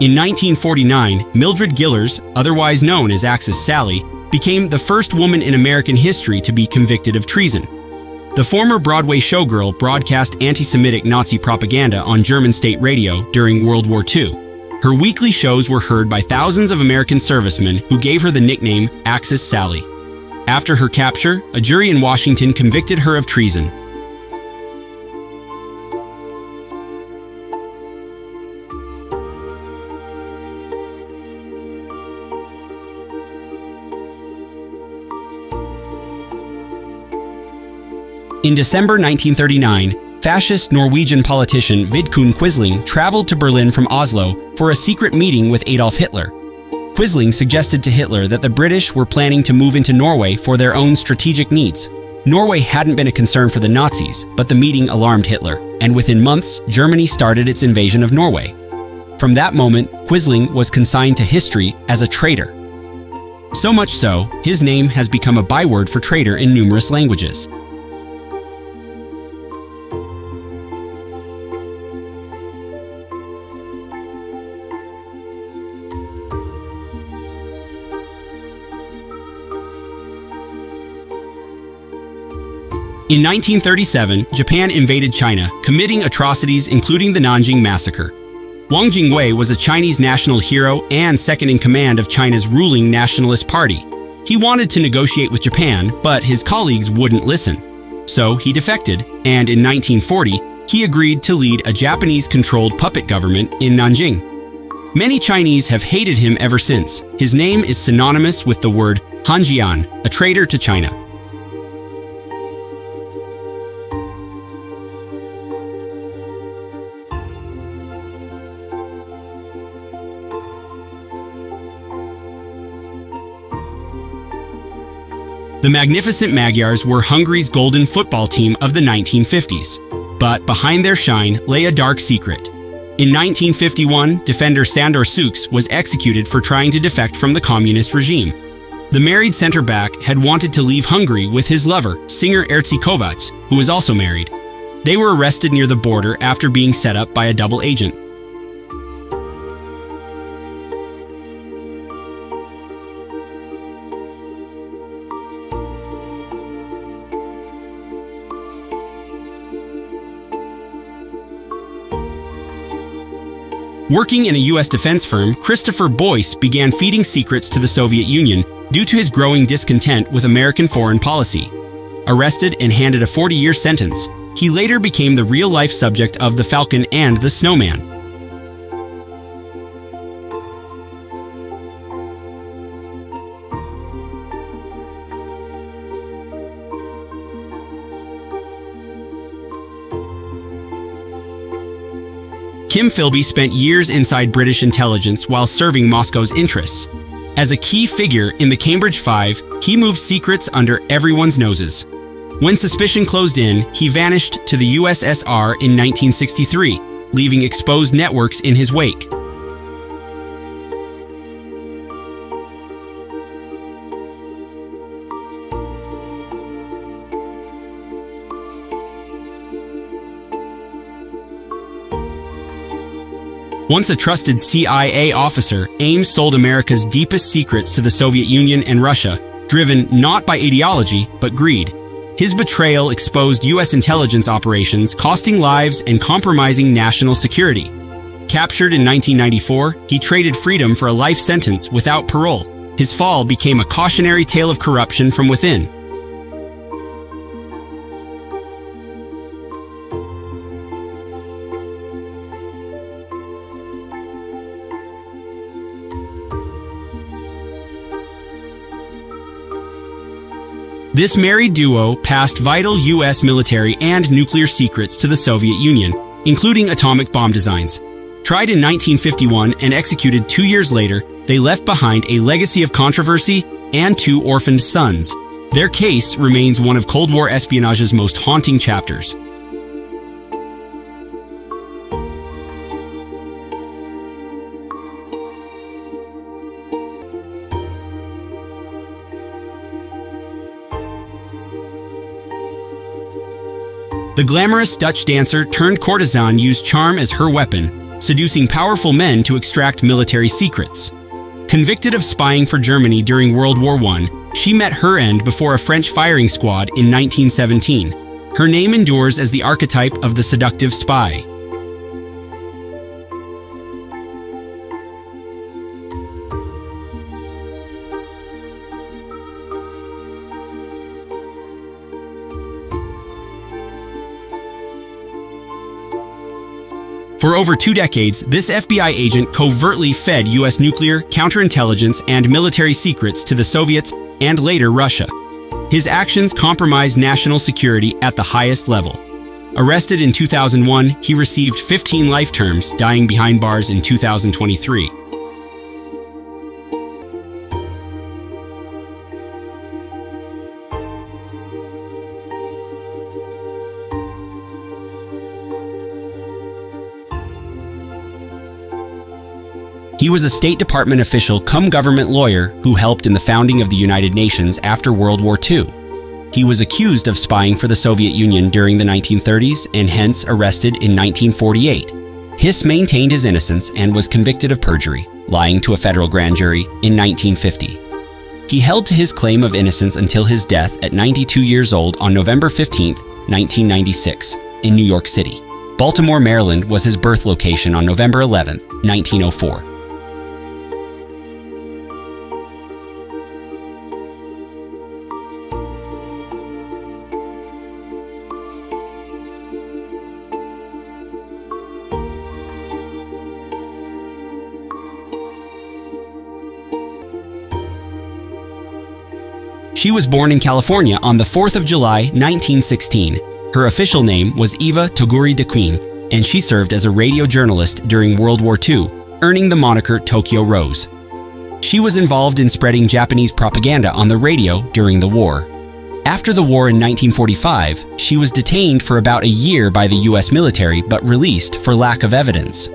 In 1949, Mildred Gillers, otherwise known as Axis Sally, became the first woman in American history to be convicted of treason. The former Broadway showgirl broadcast anti-Semitic Nazi propaganda on German state radio during World War II. Her weekly shows were heard by thousands of American servicemen who gave her the nickname Axis Sally. After her capture, a jury in Washington convicted her of treason. In December 1939, fascist Norwegian politician Vidkun Quisling traveled to Berlin from Oslo for a secret meeting with Adolf Hitler. Quisling suggested to Hitler that the British were planning to move into Norway for their own strategic needs. Norway hadn't been a concern for the Nazis, but the meeting alarmed Hitler, and within months, Germany started its invasion of Norway. From that moment, Quisling was consigned to history as a traitor. So much so, his name has become a byword for traitor in numerous languages. In 1937, Japan invaded China, committing atrocities including the Nanjing Massacre. Wang Jingwei was a Chinese national hero and second in command of China's ruling Nationalist Party. He wanted to negotiate with Japan, but his colleagues wouldn't listen. So he defected, and in 1940, he agreed to lead a Japanese-controlled puppet government in Nanjing. Many Chinese have hated him ever since. His name is synonymous with the word Hanjian, a traitor to China. The Magnificent Magyars were Hungary's golden football team of the 1950s. But behind their shine lay a dark secret. In 1951, defender Sándor Szűcs was executed for trying to defect from the communist regime. The married center-back had wanted to leave Hungary with his lover, singer Erci Kovács, who was also married. They were arrested near the border after being set up by a double agent. Working in a U.S. defense firm, Christopher Boyce began feeding secrets to the Soviet Union due to his growing discontent with American foreign policy. Arrested and handed a 40-year sentence, he later became the real-life subject of The Falcon and The Snowman. Kim Philby spent years inside British intelligence while serving Moscow's interests. As a key figure in the Cambridge Five, he moved secrets under everyone's noses. When suspicion closed in, he vanished to the USSR in 1963, leaving exposed networks in his wake. Once a trusted CIA officer, Ames sold America's deepest secrets to the Soviet Union and Russia, driven not by ideology, but greed. His betrayal exposed U.S. intelligence operations, costing lives and compromising national security. Captured in 1994, he traded freedom for a life sentence without parole. His fall became a cautionary tale of corruption from within. This married duo passed vital U.S. military and nuclear secrets to the Soviet Union, including atomic bomb designs. Tried in 1951 and executed 2 years later, they left behind a legacy of controversy and 2 orphaned sons. Their case remains one of Cold War espionage's most haunting chapters. The glamorous Dutch dancer turned courtesan used charm as her weapon, seducing powerful men to extract military secrets. Convicted of spying for Germany during World War I, she met her end before a French firing squad in 1917. Her name endures as the archetype of the seductive spy. For over 2 decades, this FBI agent covertly fed U.S. nuclear, counterintelligence, and military secrets to the Soviets and later Russia. His actions compromised national security at the highest level. Arrested in 2001, he received 15 life terms, dying behind bars in 2023. He was a State Department official cum government lawyer who helped in the founding of the United Nations after World War II. He was accused of spying for the Soviet Union during the 1930s and hence arrested in 1948. Hiss maintained his innocence and was convicted of perjury, lying to a federal grand jury, in 1950. He held to his claim of innocence until his death at 92 years old on November 15, 1996, in New York City. Baltimore, Maryland was his birth location on November 11, 1904. She was born in California on the 4th of July, 1916. Her official name was Eva Toguri de Queen, and she served as a radio journalist during World War II, earning the moniker Tokyo Rose. She was involved in spreading Japanese propaganda on the radio during the war. After the war in 1945, she was detained for about a year by the U.S. military but released for lack of evidence.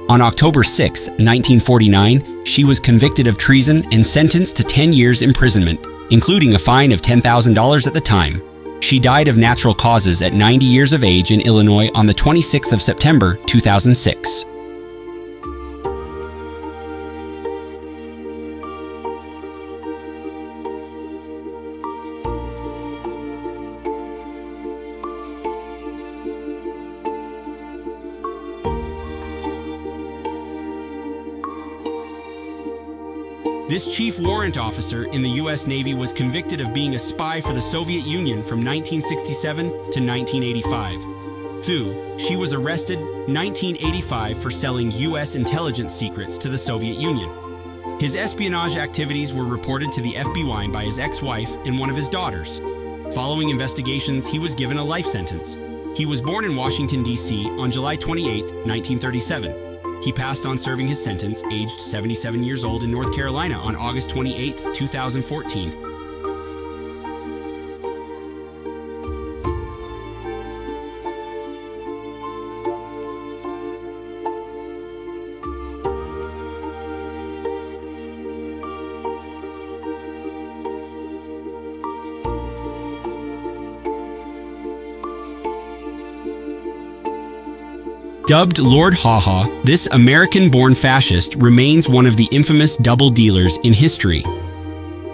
On October 6, 1949, she was convicted of treason and sentenced to 10 years imprisonment, including a fine of $10,000 at the time. She died of natural causes at 90 years of age in Illinois on the 26th of September, 2006. This chief warrant officer in the U.S. Navy was convicted of being a spy for the Soviet Union from 1967 to 1985. She was arrested 1985 for selling U.S. intelligence secrets to the Soviet Union. His espionage activities were reported to the FBI by his ex-wife and one of his daughters. Following investigations, he was given a life sentence. He was born in Washington, D.C. on July 28, 1937. He passed on serving his sentence, aged 77 years old, in North Carolina on August 28, 2014. Dubbed Lord Haw-Haw, this American-born fascist remains one of the infamous double dealers in history.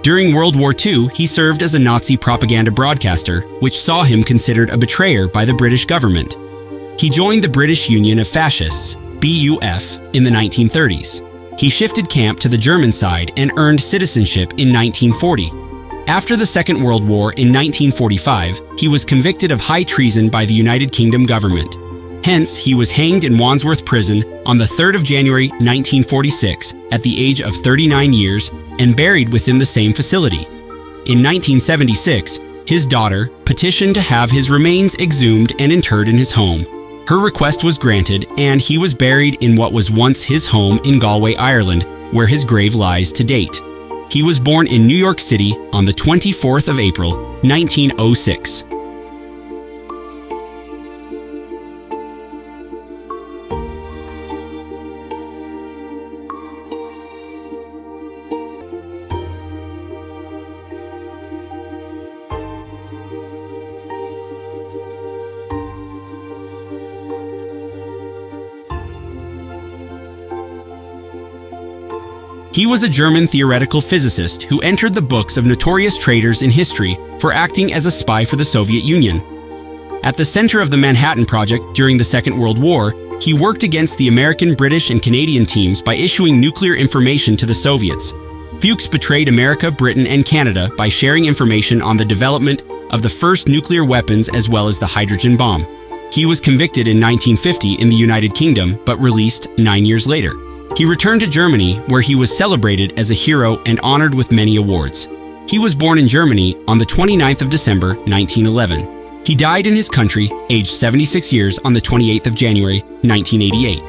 During World War II, he served as a Nazi propaganda broadcaster, which saw him considered a betrayer by the British government. He joined the British Union of Fascists, BUF, in the 1930s. He shifted camp to the German side and earned citizenship in 1940. After the Second World War in 1945, he was convicted of high treason by the United Kingdom government. Hence, he was hanged in Wandsworth Prison on the 3rd of January 1946 at the age of 39 years and buried within the same facility. In 1976, his daughter petitioned to have his remains exhumed and interred in his home. Her request was granted, and he was buried in what was once his home in Galway, Ireland, where his grave lies to date. He was born in New York City on the 24th of April, 1906. He was a German theoretical physicist who entered the books of notorious traitors in history for acting as a spy for the Soviet Union. At the center of the Manhattan Project during the Second World War, he worked against the American, British, and Canadian teams by issuing nuclear information to the Soviets. Fuchs betrayed America, Britain, and Canada by sharing information on the development of the first nuclear weapons as well as the hydrogen bomb. He was convicted in 1950 in the United Kingdom, but released 9 years later. He returned to Germany, where he was celebrated as a hero and honored with many awards. He was born in Germany on the 29th of December, 1911. He died in his country, aged 76 years, on the 28th of January, 1988.